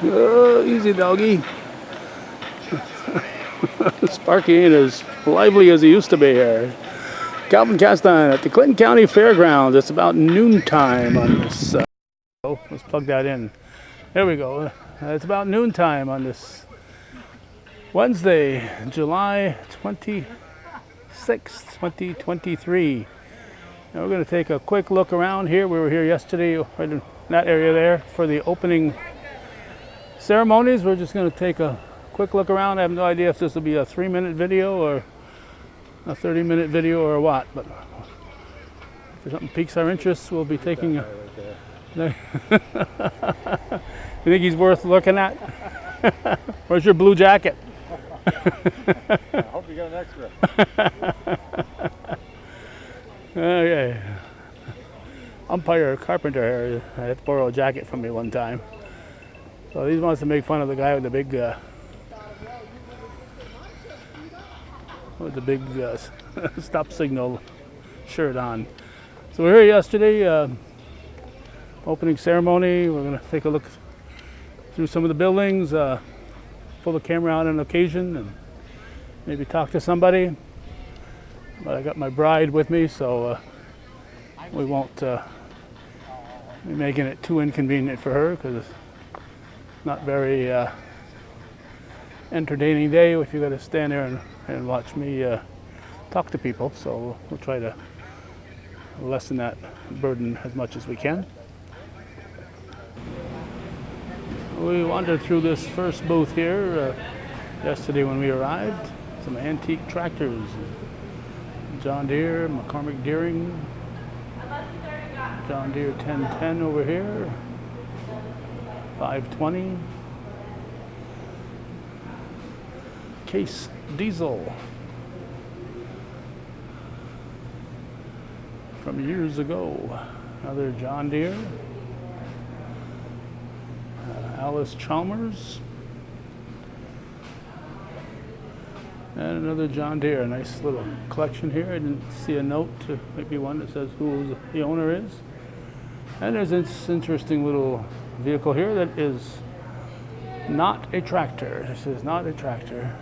Easy, doggy. Sparky ain't as lively as he used to be here. Calvin Castine at the Clinton County Fairgrounds. It's about noontime on this. Let's plug that in. There we go. It's about noontime on this Wednesday, July 26th, 2023. And we're going to take a quick look around here. We were here yesterday, right in that area there, for the opening ceremonies. We're just going to take a quick look around. I have no idea if this will be a 3-minute video or a 30-minute video or what, but if something piques our interest, we'll be taking a... You think he's worth looking at? Where's your blue jacket? I hope you got an extra. Okay. Umpire Carpenter here had to borrow a jacket from me one time. So he wants to make fun of the guy with the big stop signal shirt on. So we were here yesterday, opening ceremony. We're going to take a look through some of the buildings, pull the camera out on occasion, and maybe talk to somebody. But I got my bride with me, so we won't be making it too inconvenient for her, because it's not very entertaining day if you got to stand there and watch me talk to people. So we'll try to lessen that burden as much as we can. We wandered through this first booth here yesterday when we arrived. Some antique tractors. John Deere, McCormick Deering, John Deere 1010 over here, 520, Case Diesel from years ago, another John Deere, Alice Chalmers, and another John Deere. A nice little collection here. I didn't see a note, maybe one that says who the owner is. And there's this interesting little vehicle here that is not a tractor. This is not a tractor.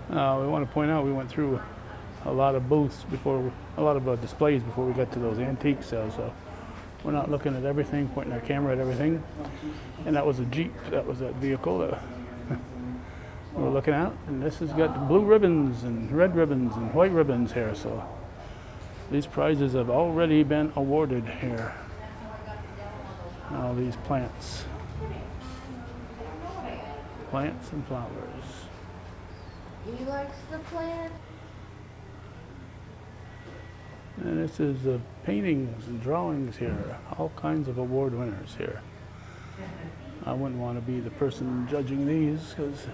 We want to point out we went through a lot of booths before, a lot of displays before we got to those antique sales. So we're not looking at everything, pointing our camera at everything. And that was a Jeep. That was that vehicle that we're looking at. And this has got blue ribbons and red ribbons and white ribbons here. So these prizes have already been awarded here. All these plants. Plants and flowers. He likes the plant. And this is paintings and drawings here. All kinds of award winners here. I wouldn't want to be the person judging these, because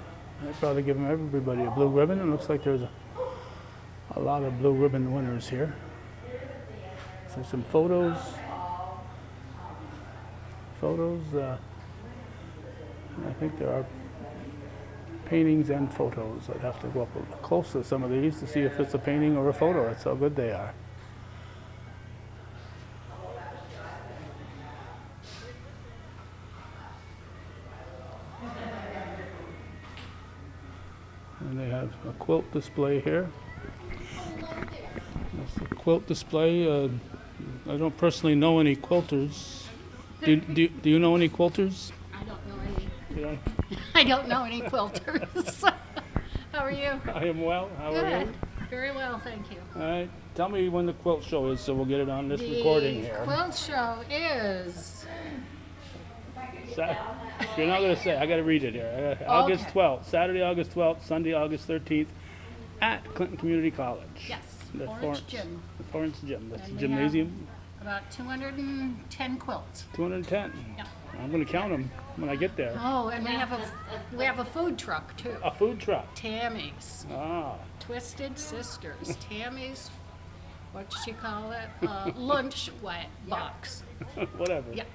I'd probably give everybody a blue ribbon. It looks like there's a lot of blue ribbon winners here. So some photos. I think there are paintings and photos. I'd have to go up close to some of these to see if it's a painting or a photo. That's how good they are. And they have a quilt display here. That's a quilt display. I don't personally know any quilters. Do you know any quilters? I don't know any. You don't? I don't know any quilters. How are you? I am well. How are you? Good. Very well, thank you. All right. Tell me when the quilt show is, so we'll get it on this recording here. The quilt show is... You're not going to say. I got to read it here. August 12th, Saturday, August 12th, Sunday, August 13th, at Clinton Community College. Yes, The Florence Gym. The Florence Gym. That's And the we gymnasium. About 210 quilts. 210. Yeah. I'm going to count them when I get there. Oh, and we have a food truck too. A food truck. Tammy's. Ah. Twisted Sisters. Tammy's, what you call it? Lunch box. Whatever. Yeah.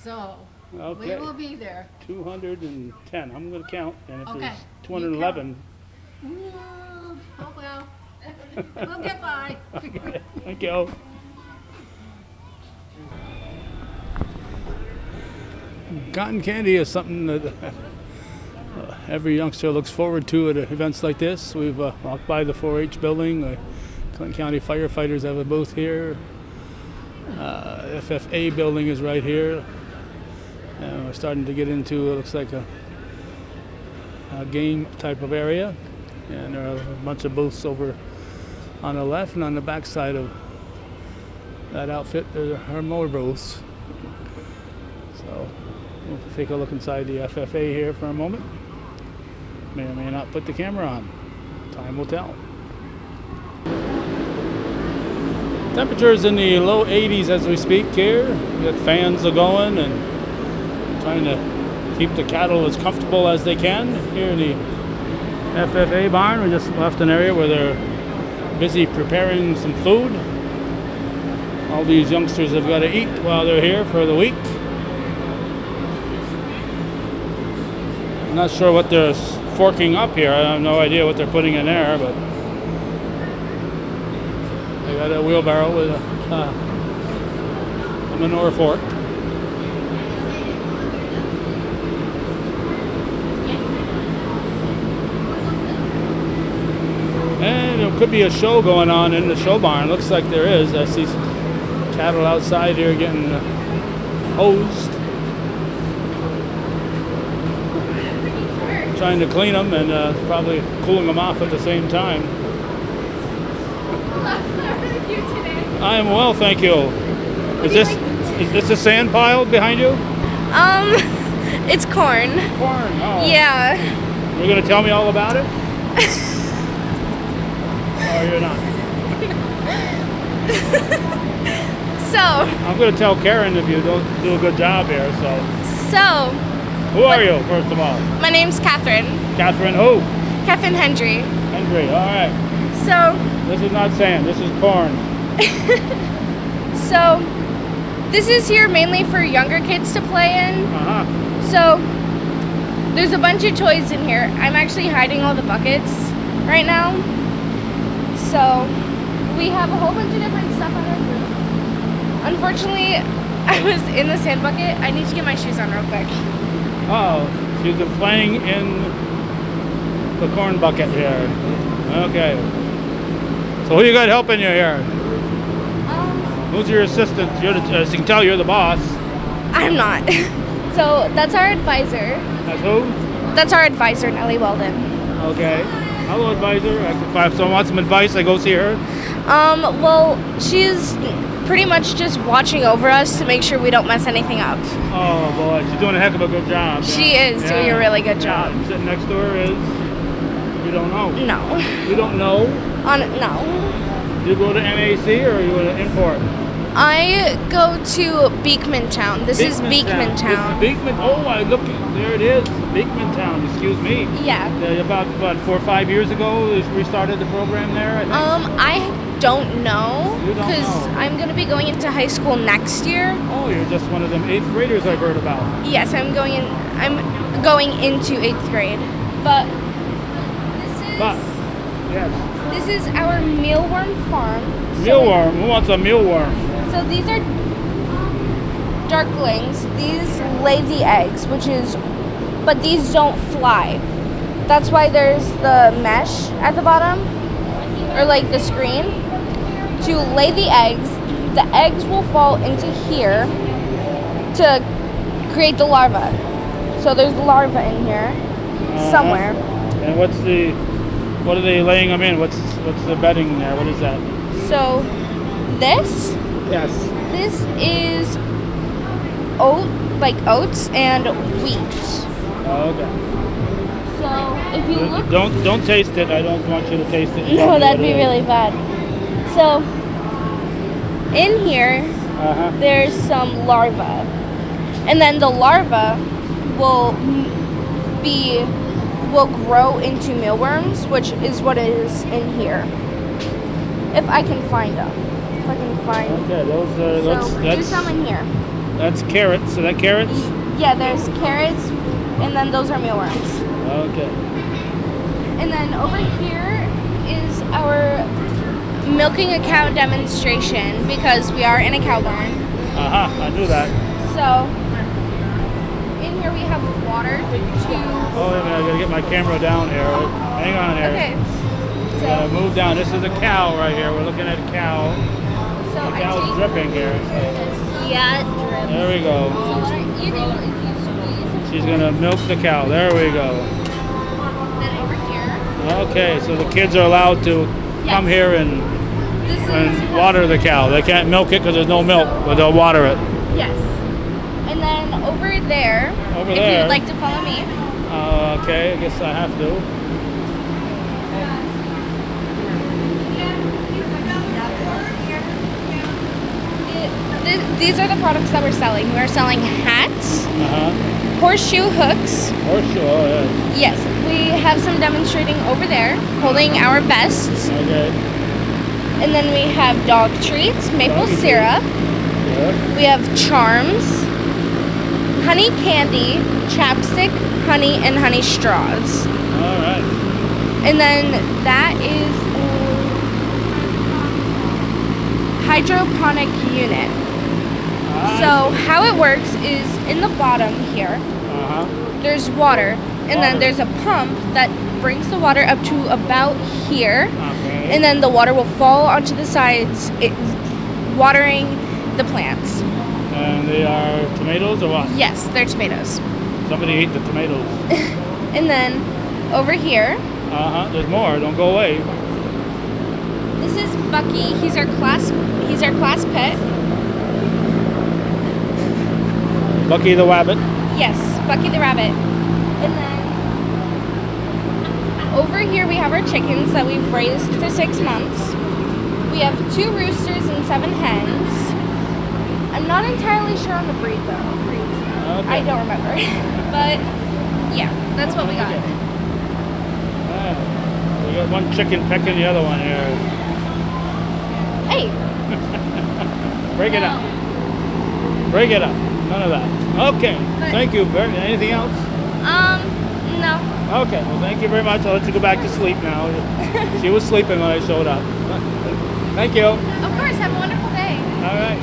So, Okay. we will be there. 210. I'm going to count, and if Okay. there's 211, Oh well, we'll get by. thank you. Cotton candy is something that every youngster looks forward to at events like this. We've walked by the 4-H building. Clinton County firefighters have a booth here. FFA building is right here. And we're starting to get into, it looks like a game type of area. And there are a bunch of booths over on the left, and on the back side of that outfit there are more booths. So we'll take a look inside the FFA here for a moment. May or may not put the camera on. Time will tell. Temperature is in the low 80s as we speak here. We got fans are going and trying to keep the cattle as comfortable as they can here in the FFA barn. We just left an area where they're busy preparing some food. All these youngsters have got to eat while they're here for the week. I'm not sure what they're forking up here. I have no idea what they're putting in there, but they got a wheelbarrow with a manure fork. And there could be a show going on in the show barn. Looks like there is. I see some cattle outside here getting hosed. Trying to clean them and probably cooling them off at the same time. I am well, thank you. Is this a sand pile behind you? It's corn. Corn. Oh. Yeah. You're gonna tell me all about it? Or you're not? So. I'm gonna tell Karen if you don't do a good job here. So. Who are you, first of all? My name's Catherine. Catherine who? Catherine Hendry. Hendry. All right. So. This is not sand. This is corn. So. This is here mainly for younger kids to play in. So. There's a bunch of toys in here. I'm actually hiding all the buckets right now. So. We have a whole bunch of different stuff on our roof. Unfortunately, I was in the sand bucket. I need to get my shoes on real quick. Oh, she's been playing in the corn bucket here. Okay. So who you got helping you here? Who's your assistant? As you can tell, you're the boss. I'm not. So that's our advisor. That's who? That's our advisor, Nellie Weldon. Okay. Hello, advisor. If I want some advice, I go see her. Well, she's pretty much just watching over us to make sure we don't mess anything up. Oh boy, she's doing a heck of a good job. She is doing a really good job. Sitting next to her is, you don't know. No. You don't know? No. You go to MAC or you go to import? I go to Beekman Town. This is Beekman Town. Oh, look, there it is. Beekman Town, excuse me. Yeah. About 4 or 5 years ago, we started the program there, I think. I don't know. You don't know. Because I'm going to be going into high school next year. Oh, you're just one of them 8th graders I've heard about. Yes, I'm going into 8th grade. But this is our Mealworm Farm. Mealworm? Who wants a mealworm? So these are darklings. These lay the eggs, but these don't fly. That's why there's the mesh at the bottom, or like the screen, to lay the eggs. The eggs will fall into here to create the larva. So there's larva in here somewhere. And what are they laying them in? What's the bedding there? What is that? So this? Yes. This is oats and wheat. Oh, okay. So if you look, don't taste it. I don't want you to taste it. no, that'd be really bad. So in here, there's some larva, and then the larva will grow into mealworms, which is what is in here. If I can find them. If I can find. Okay, those are. There's some in here. That's carrots. Is that carrots? Yeah, there's carrots, and then those are mealworms. Okay. And then over here is our milking a cow demonstration, because we are in a cow barn. I knew that. So in here we have water to. Oh, wait a minute, I gotta get my camera down here. Hang on here. Okay. Gotta move down. This is a cow right here. We're looking at a cow. So The cow's dripping here. Yeah, it drips. There we go. So what you do is you squeeze. She's gonna milk the cow. There we go. Then over here. Okay, so the kids are allowed to come here and water the cow. They can't milk it because there's no milk, but they'll water it. Yes. And then over there, Over if there. you'd like to follow me. Okay, I guess I have to. These are the products that we're selling. We're selling hats, horseshoe hooks. Horseshoe, oh yeah. Yes, we have some demonstrating over there, holding our vests. Okay. And then we have dog treats, maple Doggy syrup. Yeah. We have charms, honey candy, chapstick, honey, and honey straws. All right. And then that is a hydroponic unit. So how it works is in the bottom here, there's water, and then there's a pump that brings the water up to about here, Okay. and then the water will fall onto the sides, watering the plants. And they are tomatoes or what? Yes, they're tomatoes. Somebody ate the tomatoes. And then over here, There's more. Don't go away. this is Bucky. He's our class pet. Bucky the Wabbit. Yes, Bucky the rabbit. And then over here we have our chickens that we've raised for 6 months. We have 2 roosters and 7 hens. I'm not entirely sure on the breeds though. Okay. I don't remember. But yeah, that's what we got. We got one chicken pecking the other one here. Hey, Break it up. Break it up. None of that. Okay. Thank you. Anything else? no. Okay. Well, thank you very much. I'll let you go back to sleep now. She was sleeping when I showed up. Thank you. Of course, have a wonderful day. All right.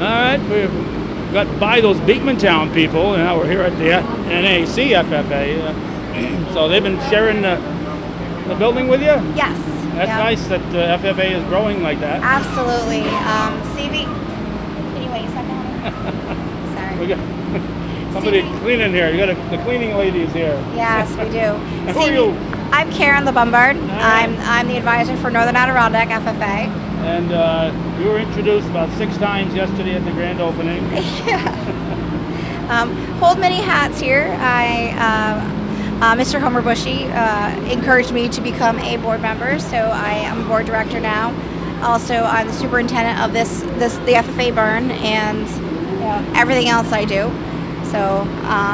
All right. We've got by those Beekmantown people, and now we're here at the NAC FFA. So they've been sharing the building with you? Yes. That's nice that the FFA is growing like that. Absolutely. CV. Can you wait a second? We Sorry. got somebody cleaning here. You got the cleaning ladies here. Yes, we do. Who are you? I'm Karen the Bombard. right. I'm the advisor for Northern Adirondack FFA. And you were introduced about 6 times yesterday at the grand opening. Yeah. Hold many hats here. Mr. Homer Bushy encouraged me to become a board member, so I am a board director now. Also, I'm the superintendent of the FFA Barn and everything else I do. So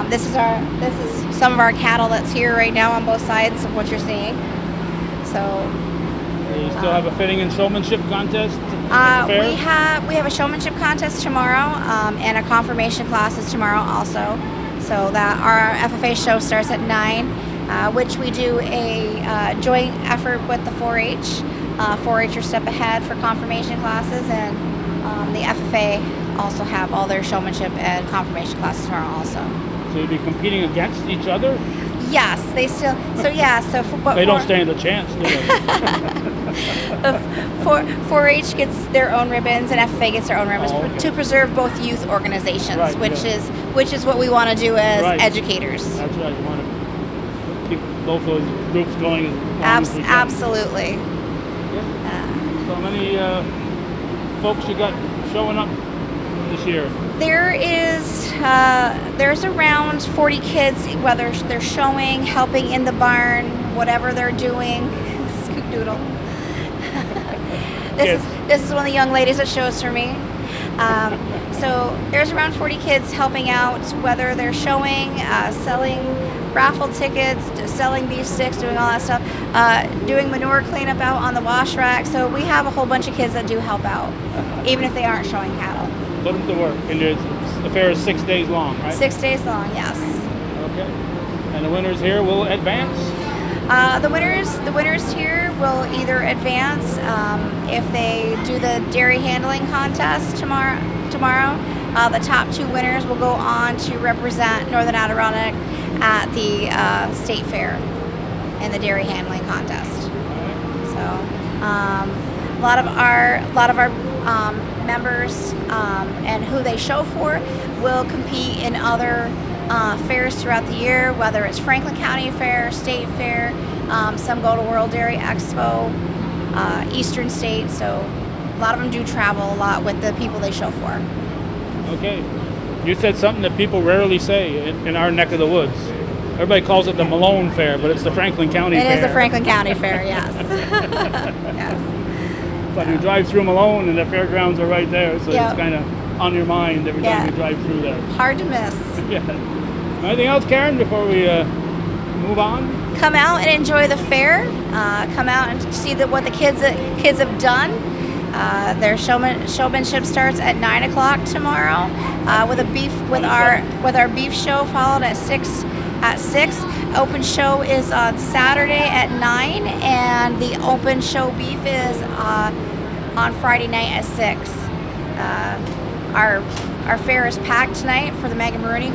this is some of our cattle that's here right now on both sides of what you're seeing. So You still have a fitting and showmanship contest? we have a showmanship contest tomorrow and a confirmation classes tomorrow also. So that our FFA show starts at 9, which we do a joint effort with the 4-H. 4-H are step ahead for confirmation classes, and the FFA also have all their showmanship and confirmation classes tomorrow also. So you'll be competing against each other? Yes, they still. So yeah, so They don't stand a chance, do they? 4-H gets their own ribbons and FFA gets their own ribbons to preserve both youth organizations, Right, which is what we want to do as Right. educators. That's right. You want to keep both those groups going as long as we can. Absolutely. So many folks you got showing up this year? There's around 40 kids, whether they're showing, helping in the barn, whatever they're doing. Scoot doodle. This is one of the young ladies that shows for me. So there's around 40 kids helping out, whether they're showing, selling raffle tickets, selling beef sticks, doing all that stuff, doing manure cleanup out on the wash rack. So we have a whole bunch of kids that do help out, even if they aren't showing cattle. Put them to work. And the fair is 6 days long, right? 6 days long, yes. Okay. And the winners here will advance? The winners here will either advance if they do the dairy handling contest tomorrow. The top 2 winners will go on to represent Northern Adirondack at the state fair in the dairy handling contest. So a lot of our members and who they show for will compete in other fairs throughout the year, whether it's Franklin County Fair, State Fair. Some go to World Dairy Expo, Eastern States. So a lot of them do travel a lot with the people they show for. Okay. You said something that people rarely say in our neck of the woods. Everybody calls it the Malone Fair, but it's the Franklin County Fair. It is the Franklin County Fair, yes. Yes. But you drive through Malone and the fairgrounds are right there, so Yep. it's kind of on your mind every time you drive through there. Hard to miss. Yeah. Anything else, Karen, before we move on? Come out and enjoy the fair. Come out and see what the kids have done. Their showmanship starts at 9 o'clock tomorrow with our beef show followed at 6. Open show is on Saturday at 9, and the open show beef is on Friday night at 6. Our fair is packed tonight for the Megan Maroney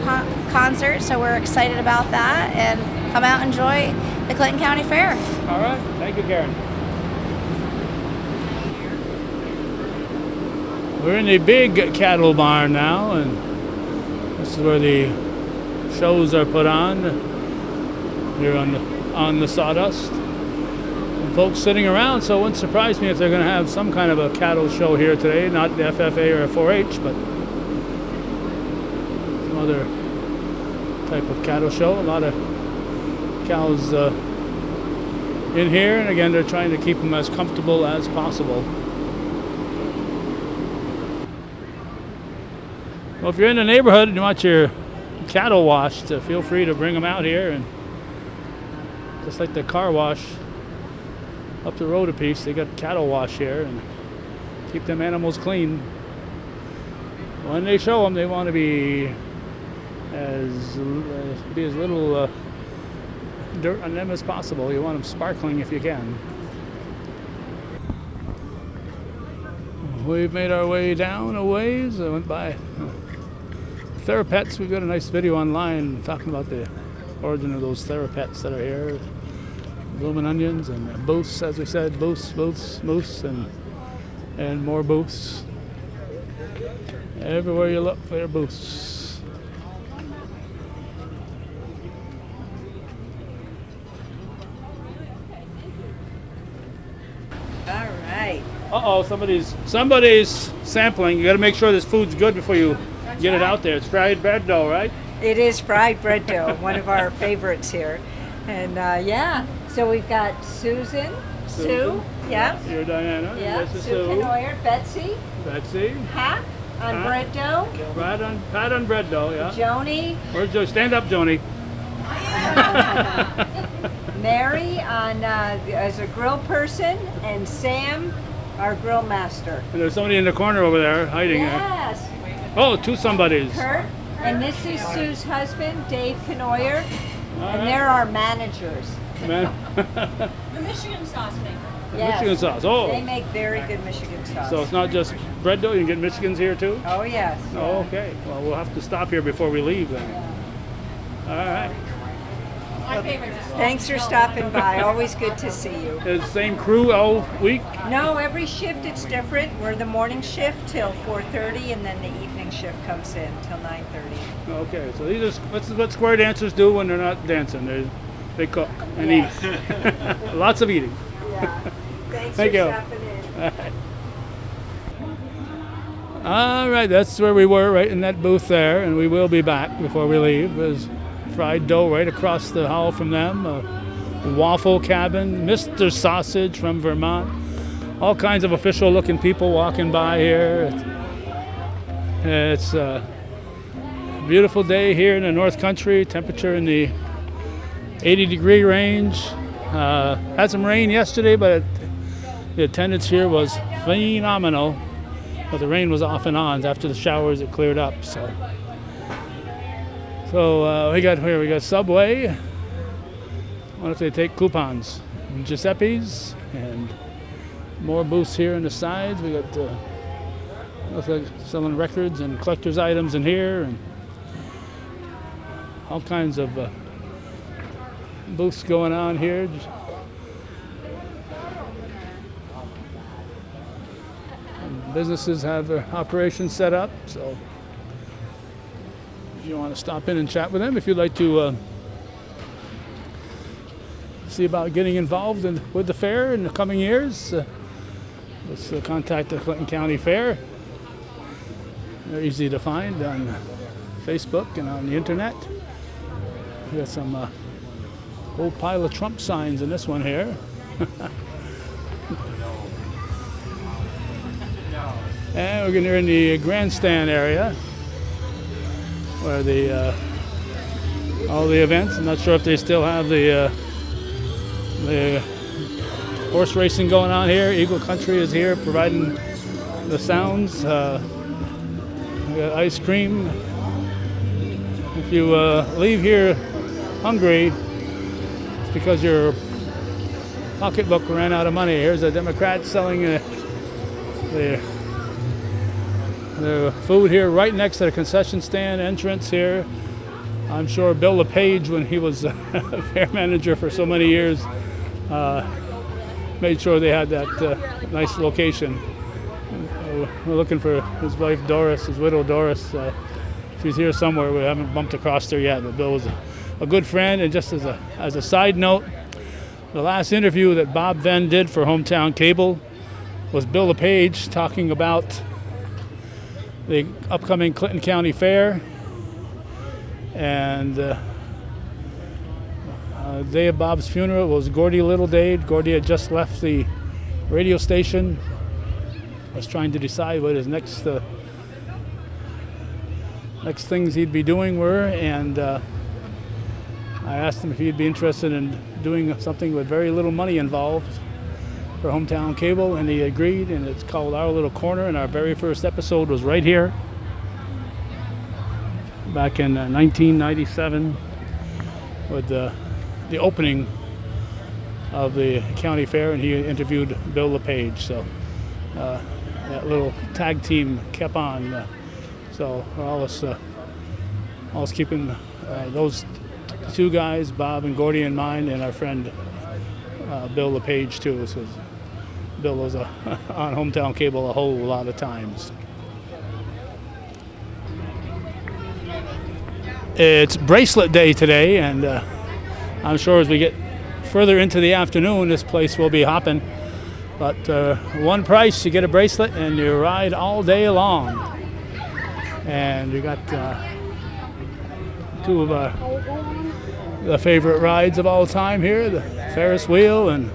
concert, so we're excited about that. And come out and enjoy the Clinton County Fair. All right. Thank you, Karen. We're in the big cattle barn now, and this is where the shows are put on here on the sawdust. And folks sitting around, so it wouldn't surprise me if they're going to have some kind of a cattle show here today, not the FFA or 4-H, but some other type of cattle show. A lot of cows in here, and again, they're trying to keep them as comfortable as possible. Well, if you're in the neighborhood and you want your cattle washed, feel free to bring them out here, and just like the car wash up the road a piece, they got cattle wash here and keep them animals clean. When they show them, they want to be as little dirt on them as possible. You want them sparkling if you can. We've made our way down a ways. I went by Therapets. We've got a nice video online talking about the origin of those Therapets that are here. Blooming onions and booths, as we said, booths, moose, and more booths. Everywhere you look, there are booths. All right. Uh-oh, somebody's sampling. You got to make sure this food's good before you get it out there. It's fried bread dough, right? It is fried bread dough, one of our favorites here. And yeah, so we've got Susan, Sue, yeah, You're Diana. yeah, This is Sue Canoyer, Betsy, Pat on Pat. bread dough, Pat on bread dough, yeah. Joni, Where's Joe? Stand up, Joni. Mary on as a grill person, and Sam, our grill master. And there's somebody in the corner over there hiding Yes, there. Oh, two somebodies. Kurt, and this is Sue's husband, Dave Canoyer, and they're our managers. Man. The Michigan sauce maker. Yes. Michigan sauce. Oh. They make very good Michigan sauce. So it's not just bread dough. You can get Michigans here too. Oh yes. Oh, okay. Well, we'll have to stop here before we leave then. All right. My favorite is Thanks for stopping by. Always good to see you. Is the same crew all week? No, every shift it's different. We're the morning shift till 4:30, and then the evening shift comes in till 9:30. Okay. So these are what square dancers do when they're not dancing. They cook and eat. Lots of eating. Yeah. Thanks Thank for you. stopping in. All right, that's where we were, right in that booth there, and we will be back before we leave. There's fried dough right across the hall from them, a waffle cabin, Mr. Sausage from Vermont, all kinds of official-looking people walking by here. It's a beautiful day here in the North Country, temperature in the 80-degree range. Had some rain yesterday, but the attendance here was phenomenal. But the rain was off and on. After the showers, it cleared up. So we got Subway. I wonder if they take coupons. And Giuseppe's and more booths here on the sides. We got Looks like selling records and collector's items in here, and all kinds of booths going on here. And businesses have their operations set up, so if you want to stop in and chat with them, if you'd like to see about getting involved with the fair in the coming years, let's contact the Clinton County Fair. They're easy to find on Facebook and on the internet. We got some whole pile of Trump signs in this one here. And we're getting in the grandstand area where all the events. I'm not sure if they still have the horse racing going on here. Eagle Country is here providing the sounds. We got ice cream. If you leave here hungry, it's because your pocketbook ran out of money. Here's a Democrat selling the food here right next to the concession stand entrance here. I'm sure Bill LePage, when he was fair manager for so many years, made sure they had that nice location. We're looking for his wife Doris, his widow Doris. She's here somewhere. We haven't bumped across her yet, but Bill was a good friend. And just as a side note, the last interview that Bob Venn did for Hometown Cable was Bill LePage talking about the upcoming Clinton County Fair. And the day of Bob's funeral was Gordy Littleday. Gordy had just left the radio station. Was trying to decide what his next things he'd be doing were, and I asked him if he'd be interested in doing something with very little money involved for Hometown Cable, and he agreed, and it's called Our Little Corner, and our very first episode was right here back in 1997 with the opening of the county fair, and he interviewed Bill LePage. So that little tag team kept on. So we're always keeping those two guys, Bob and Gordy, in mind, and our friend Bill LePage too. So Bill was on Hometown Cable a whole lot of times. It's Bracelet Day today, and I'm sure as we get further into the afternoon, this place will be hopping. But one price, you get a bracelet and you ride all day long. And you got two of the favorite rides of all time here, the Ferris wheel and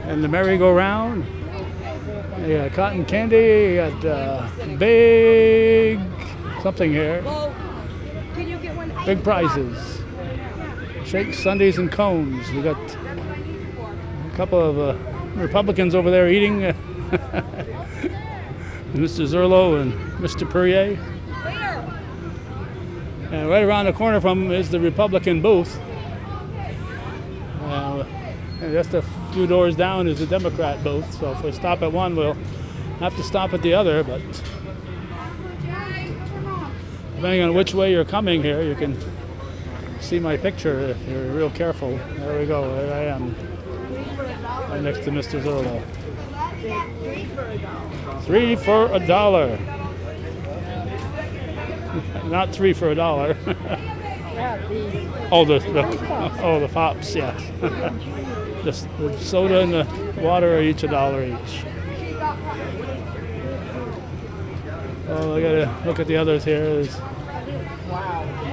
the merry-go-round. You got cotton candy, you got big something here. Big prizes. Shakes, sundaes, and cones. We got a couple of Republicans over there eating. Mr. Zerlo and Mr. Perrier. And right around the corner from them is the Republican booth. And just a few doors down is the Democrat booth. So if we stop at one, we'll have to stop at the other. But depending on which way you're coming here, you can see my picture if you're real careful. There we go. There I am. Right next to Mr. Zerlo. 3 for $1. Not 3 for $1. The Fops, yes. The soda and the water are each $1 each. Well, I gotta look at the others here. There's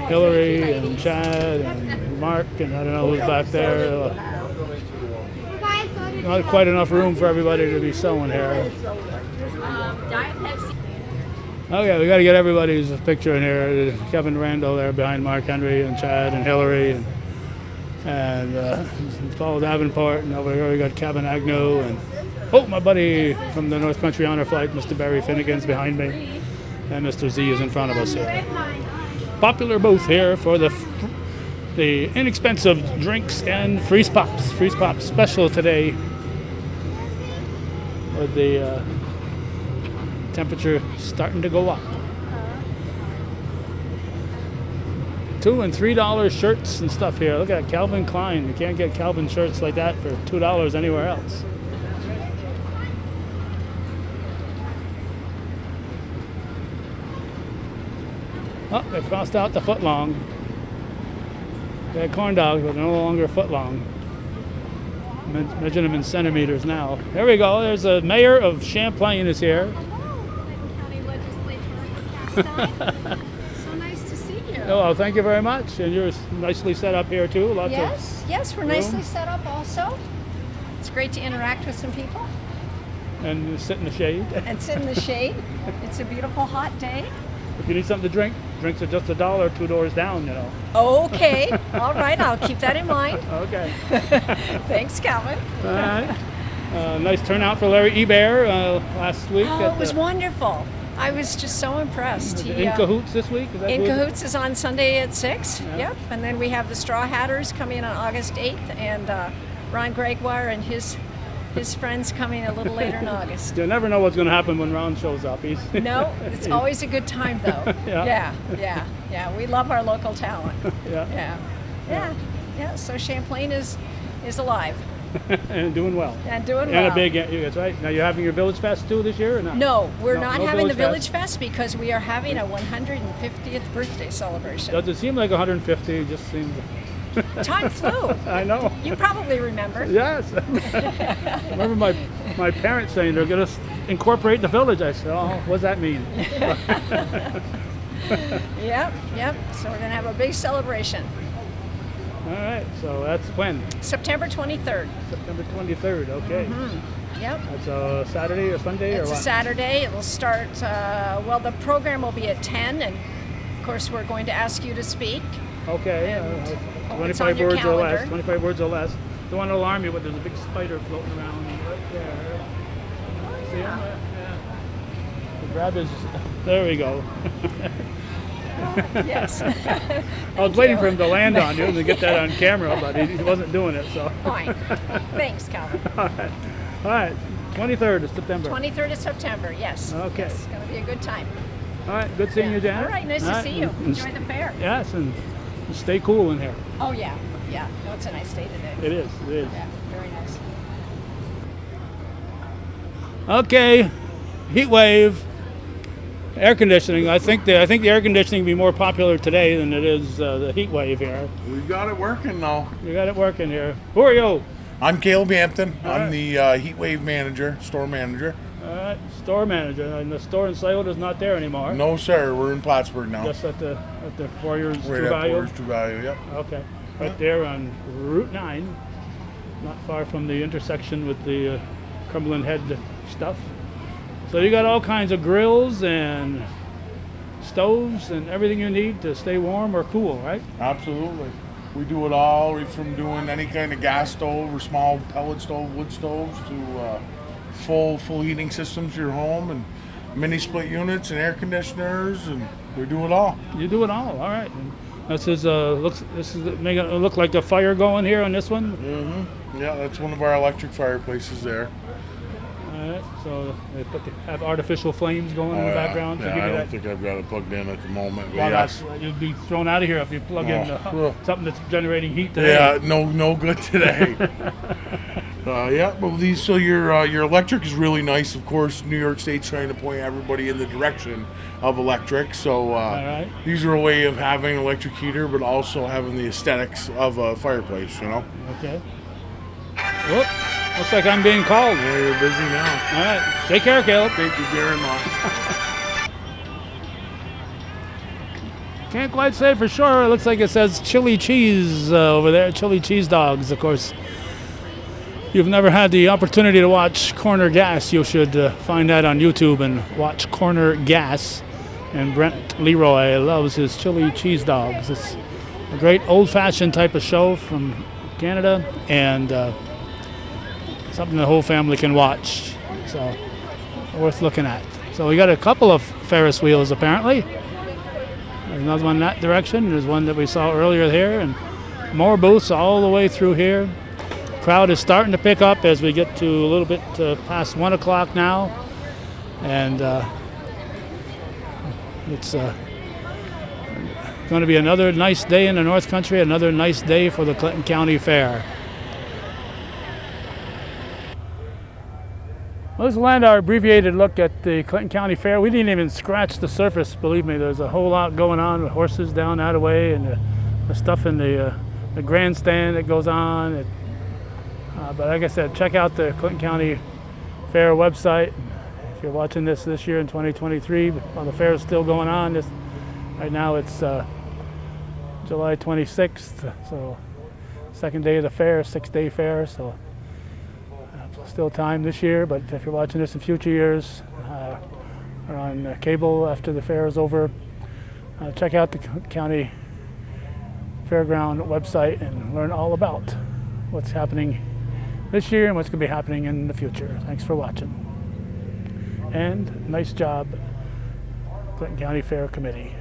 Hillary and Chad and Mark, and I don't know who's back there. Not quite enough room for everybody to be sewing here. Okay, we got to get everybody's picture in here. Kevin Randall there behind Mark Henry and Chad and Hillary and Paul Davenport, and over here we got Kevin Agnew and my buddy from the North Country Honor Flight, Mr. Barry Finnegan's behind me, and Mr. Z is in front of us here. Popular booth here for the inexpensive drinks and freeze pops. Freeze pops special today. with the temperature starting to go up. $2 and $3 shirts and stuff here. Look at Calvin Klein. You can't get Calvin shirts like that for $2 anywhere else. Oh, they crossed out the foot long. They had corn dogs, but they're no longer a foot long. Measure them in centimeters now. There we go. There's the mayor of Champlain is here. County Legislature. So nice to see you. Oh, well, thank you very much. And you're nicely set up here too. Lots Yes, we're room. nicely set up also. It's great to interact with some people and you sit in the shade. and sit in the shade. It's a beautiful hot day. If you need something to drink, drinks are just $1 2 doors down, you know. Okay, all right, I'll keep that in mind. Okay. Thanks, Calvin. All right. Nice turnout for Larry Ebert last week. Oh, it was wonderful. I was just so impressed. In Cahoots this week? Is that In who- Cahoots is on Sunday at 6. Yeah. Yep. And then we have the Straw Hatters coming on August 8th, and Ron Gregoire and his friends coming a little later in August. You never know what's going to happen when Ron shows up. He's No, it's always a good time though. Yeah. Yeah. We love our local talent. yeah. Yeah. So Champlain is alive and doing well. and doing And well. a big, that's right. Now you're having your Village Fest too this year or not? No, we're No, not no having the Village Village Fest because we are having a 150th birthday celebration. Does it seem like 150? It just seems. Time flew. I know. You probably remember. Yes. I remember my parents saying they're going to incorporate the village. I said, oh, what does that mean? Yep. So we're going to have a big celebration. All right. So that's when? September 23rd. September 23rd. Okay. Yep. That's a Saturday or Sunday or It's a what? Saturday. It will start, the program will be at 10, and of course we're going to ask you to speak. Okay. it's on 25 your words or less. calendar. 25 words or less. Don't want to alarm you, but there's a big spider floating around right there. See him? Yeah. Grab his. There we go. Yes. I was waiting for him to land on you and to get that on camera, but he wasn't doing it. So. Fine. Thanks, Calvin. All right. 23rd of September. 23rd of September, yes. Okay. Yes, it's going to be a good time. All right. Good seeing you, Janet. All right, nice to see you. and Enjoy the fair. Yes, and stay cool in here. Oh, yeah. No, it's a nice day today. It is. It is. Yeah, very nice. Okay. Heat wave. Air conditioning. I think the air conditioning will be more popular today than it is the heat wave here. We've got it working now. You got it working here. Who are you? I'm Caleb Hampton. All right. I'm the Heatwave manager, store manager. All right, store manager. And the store in Scioto is not there anymore. No, sir. We're in Plattsburgh now. Just at the Warriors Right True at Value. Borders to Value, yep. Okay, right there on Route 9, not far from the intersection with the Cumberland Head stuff. So you got all kinds of grills and stoves and everything you need to stay warm or cool, right? Absolutely. We do it all, right from doing any kind of gas stove or small pellet stove, wood stoves, to full heating systems for your home, and mini split units and air conditioners, and we do it all. You do it all right. And this is making it look like a fire going here on this one. Mm-hmm. Yeah, that's one of our electric fireplaces there. All right, so they have artificial flames going in the background to Yeah, give I you don't that. think I've got it plugged in at the moment. But Well, yes. you'd be thrown out of here if you plug in Oh. something that's generating heat today. Yeah, no good today. But these, so your electric is really nice. Of course, New York State's trying to point everybody in the direction of electric. So right. these are a way of having an electric heater, but also having the aesthetics of a fireplace. You know. Okay. Whoop. Looks like I'm being called. Yeah, you're busy now. All right. Take care, Caleb. Thank you very much. Can't quite say for sure. It looks like it says chili cheese over there. Chili cheese dogs, of course. If you've never had the opportunity to watch Corner Gas, you should find that on YouTube and watch Corner Gas. And Brent Leroy loves his chili cheese dogs. It's a great old-fashioned type of show from Canada, and something the whole family can watch. So worth looking at. So we got a couple of Ferris wheels apparently. There's another one in that direction. There's one that we saw earlier here, and more booths all the way through here. crowd is starting to pick up as we get to a little bit past 1 o'clock now, and it's going to be another nice day in the North Country, another nice day for the Clinton County Fair. Well, let's land our abbreviated look at the Clinton County Fair. We didn't even scratch the surface, believe me. There's a whole lot going on with horses down that way, and the stuff in the grandstand that goes on. But like I said, check out the Clinton County Fair website. If you're watching this year in 2023, while the fair is still going on, right now it's July 26th, so second day of the fair, 6-day fair, so still time this year. But if you're watching this in future years or on cable after the fair is over, check out the county fairground website and learn all about what's happening this year and what's going to be happening in the future. Thanks for watching, and nice job, Clinton County Fair Committee.